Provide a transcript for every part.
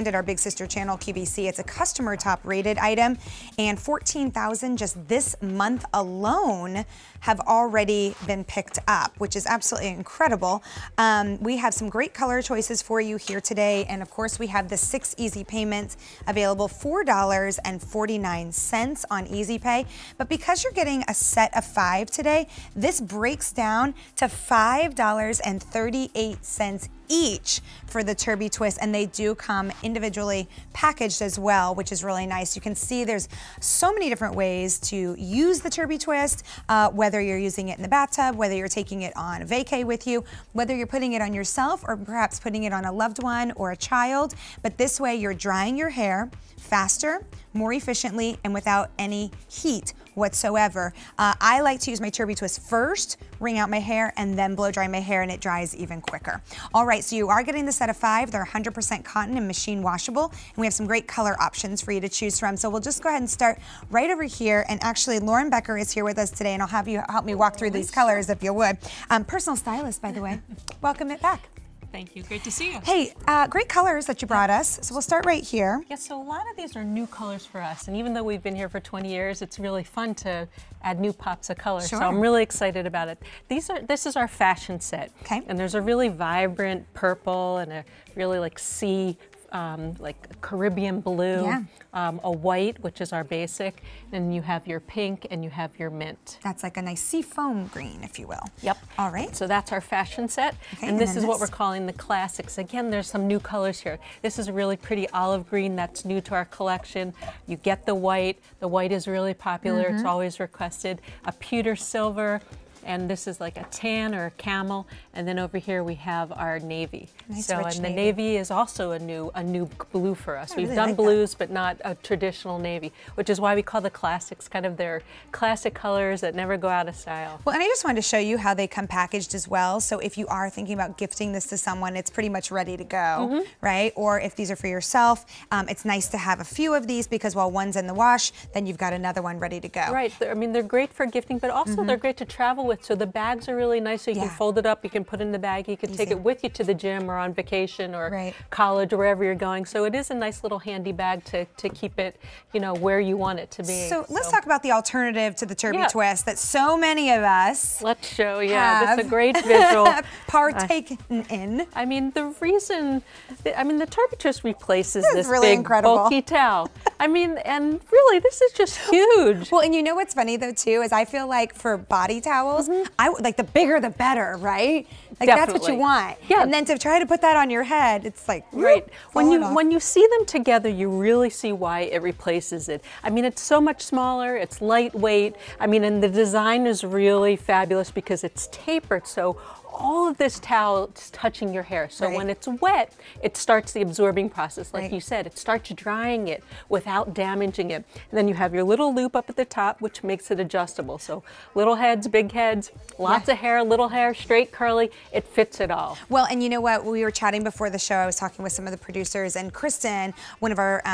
At our big sister channel QVC. It's a customer top rated item, and 14,000 just this month alone have already been picked up, which is absolutely incredible. We have some great color choices for you here today, and of course we have the 6 easy payments available, $4.49 on Easy Pay. But because you're getting a set of 5 today, this breaks down to $5.38 each for the Turbie twist, and they do come individually packaged as well, which is really nice. You can see there's so many different ways to use the Turbie twist, whether you're using it in the bathtub, whether you're taking it on a vacay with you, whether you're putting it on yourself or perhaps putting it on a loved one or a child. But this way you're drying your hair faster, more efficiently, and without any heat whatsoever. I like to use my Turbie twist first, wring out my hair, and then blow dry my hair, and it dries even quicker. All right, so you are getting the set of 5. They're 100% cotton and machine washable, and we have some great color options for you to choose from. So we'll just go ahead and start right over here, and actually Lauren Becker is here with us today, and I'll have you help me walk through these colors if you would. Personal stylist, by the way. Welcome it back. Thank you. Great to see you. Hey, great colors that you brought us. So we'll start right here. Yeah, so a lot of these are new colors for us. And even though we've been here for 20 years, it's really fun to add new pops of color. Sure. So I'm really excited about it. This is our fashion set. Okay. And there's a really vibrant purple and a really like sea, like Caribbean blue, yeah. A white, which is our basic, and you have your pink and you have your mint. That's like a nice sea foam green, if you will. Yep. All right. So that's our fashion set. Okay, and this is what we're calling the classics. Again, there's some new colors here. This is a really pretty olive green that's new to our collection. You get the white. The white is really popular. It's always requested. A pewter silver. And this is like a tan or a camel, and then over here we have our navy. Nice, so, rich and the navy is also a new blue for us. We've really done like blues, but not a traditional navy, which is why we call the classics kind of their classic colors that never go out of style. Well, and I just wanted to show you how they come packaged as well. So if you are thinking about gifting this to someone, it's pretty much ready to go, right? Or if these are for yourself, it's nice to have a few of these because while one's in the wash, then you've got another one ready to go. Right. I mean, they're great for gifting, but also they're great to travel with. So the bags are really nice, so you can fold it up, you can put it in the bag, you can take it with you to the gym or on vacation or college or wherever you're going. So it is a nice little handy bag to keep it, you know, where you want it to be. So let's talk about the alternative to the Turbie twist that so many of us Let's show, that's a great visual. Partaken in. I mean, the reason, the Turbie twist replaces this really big incredible bulky towel. I mean, and really, this is just huge. Well, and you know what's funny though too is I feel like for body towels, I like the bigger the better, right? Like that's what you want. Yeah. And then to try to put that on your head, it's like right. When you see them together, you really see why it replaces it. I mean, it's so much smaller. It's lightweight. I mean, and the design is really fabulous because it's tapered. So all of this towel is touching your hair. So when it's wet, it starts the absorbing process. Like you said, it starts drying it without damaging it. And then you have your little loop up at the top, which makes it adjustable. So little heads, big heads, lots of hair, little hair, straight, curly, it fits it all. Well, and you know what? We were chatting before the show. I was talking with some of the producers, and Kristen, one of our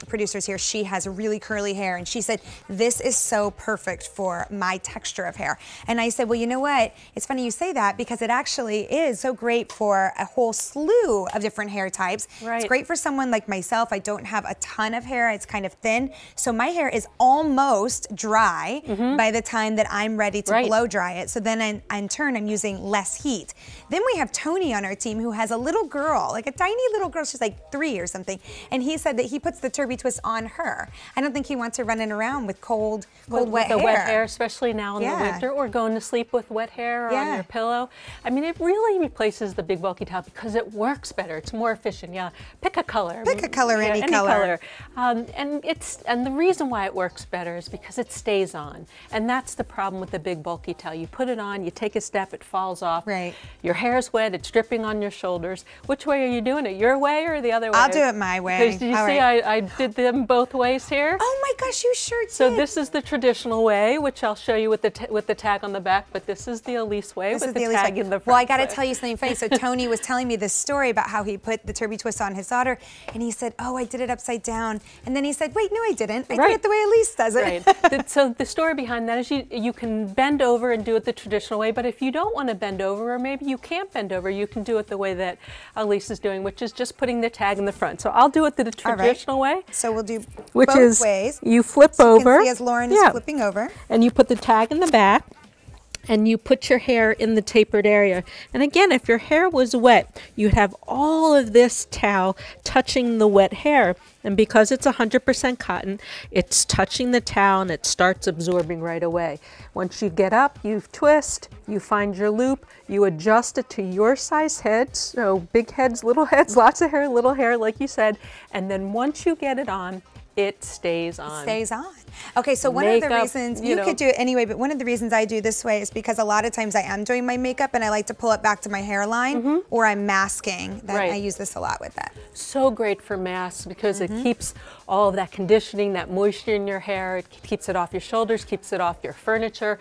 producers here, she has really curly hair, and she said, this is so perfect for my texture of hair. And I said, well, you know what? It's funny you say that because it actually is so great for a whole slew of different hair types. It's great for someone like myself. I don't have a ton of hair. It's kind of thin. So my hair is almost dry by the time that I'm ready to blow dry it. So then in turn, I'm using less heat. Then we have Tony on our team who has a little girl, like a tiny little girl. She's like 3 or something. And he said that he puts the Turbie twist on her. I don't think he wants her running around with wet hair. Wet hair, especially now in the winter, or going to sleep with wet hair on your pillow. I mean, it really replaces the big bulky towel because it works better. It's more efficient. Yeah, pick a color. Pick a color, any color. And the reason why it works better is because it stays on. And that's the problem with the big bulky towel. You put it on, you take a step, it falls off. Right. Your hair's wet, it's dripping on your shoulders. Which way are you doing it? Your way or the other way? I'll do it my way. Because did you see I did them both ways here? Oh my gosh, you sure did. So this is the traditional way, which I'll show you with the tag on the back, but this is the Elise way with the tag in the front. Well, I got to tell you something funny. So Tony was telling me this story about how he put the Turbie twist on his daughter, and he said, oh, I did it upside down. And then he said, wait, no, I didn't. I did it the way Elise does it. Right. So the story behind that is you can bend over and do it the traditional way, but if you don't want to bend over, or maybe you can't bend over, you can do it the way that Elise is doing, which is just putting the tag in the front. So I'll do it the traditional way. So we'll do both ways. You flip over. You can see as Lauren is flipping over. And you put the tag in the back, and you put your hair in the tapered area. And again, if your hair was wet, you'd have all of this towel touching the wet hair. And because it's 100% cotton, it's touching the towel and it starts absorbing right away. Once you get up, you twist, you find your loop, you adjust it to your size head. So big heads, little heads, lots of hair, little hair, like you said. And then once you get it on, it stays on. It stays on. Okay, so one of the reasons, you could do it anyway, but one of the reasons I do this way is because a lot of times I am doing my makeup and I like to pull it back to my hairline, or I'm masking. I use this a lot with that. So great for masks because it keeps all of that conditioning, that moisture in your hair. It keeps it off your shoulders, keeps it off your furniture.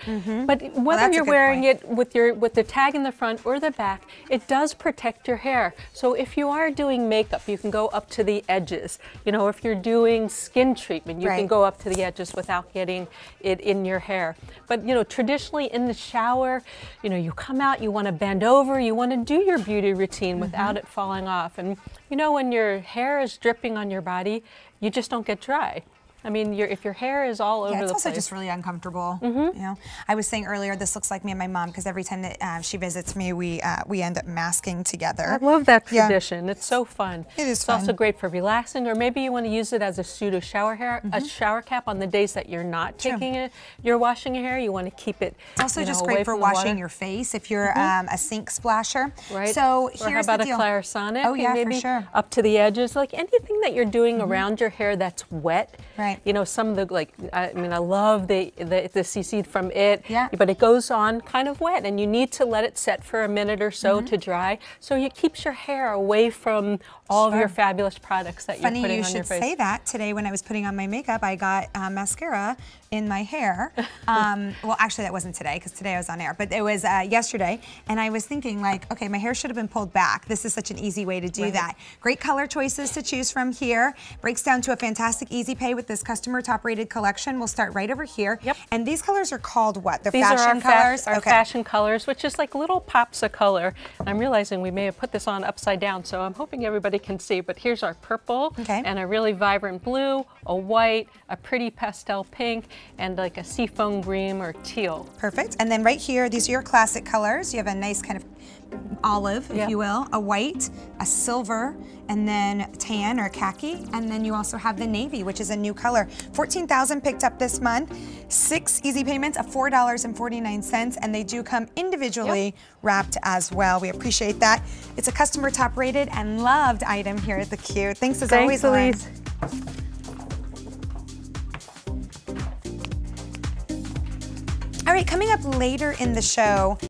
But whether you're wearing it with the tag in the front or the back, it does protect your hair. So if you are doing makeup, you can go up to the edges. You know, if you're doing skin treatment, you can go up to the edges without getting it in your hair. But you know, traditionally in the shower, you know, you come out, you want to bend over, you want to do your beauty routine without it falling off. And you know, when your hair is dripping on your body, you just don't get dry. I mean, if your hair is all over the place. It's also just really uncomfortable. You know, I was saying earlier, this looks like me and my mom because every time that she visits me, we end up masking together. I love that tradition. It's so fun. It is It's fun. also great for relaxing, or maybe you want to use it as a pseudo shower hair, a shower cap on the days that you're not taking it. You're washing your hair. You want to keep it. It's also just great for washing your face if you're a sink splasher. Right. So or here's how about the deal. a Clarisonic? Oh yeah, maybe for sure. Up to the edges, like anything that you're doing around your hair that's wet. Right. You know, some of the I mean, I love the CC from it. Yeah. But it goes on kind of wet, and you need to let it set for a minute or so to dry, so it keeps your hair away from all of your fabulous products that you're putting on your face. Funny you should say that. Today when I was putting on my makeup, I got mascara in my hair. Well, actually that wasn't today because today I was on air, but it was yesterday, and I was thinking like, okay, my hair should have been pulled back. This is such an easy way to do that. Great color choices to choose from here. Breaks down to a fantastic easy pay with this customer top rated collection. We'll start right over here. Yep. And these colors are called what? They're These fashion colors? Our fashion colors, which is like little pops of color. And I'm realizing we may have put this on upside down, so I'm hoping everybody can see. But here's our purple, and a really vibrant blue, a white, a pretty pastel pink, and like a seafoam green or teal. Perfect. And then right here, these are your classic colors. You have a nice kind of olive, if you will, a white, a silver, and then tan or khaki, and then you also have the navy, which is a new color. 14,000 picked up this month, 6 easy payments of $4.49, and they do come individually wrapped as well. We appreciate that. It's a customer top rated and loved item here at theCUBE. Thanks as always, Lauren. Elise. All right, coming up later in the show,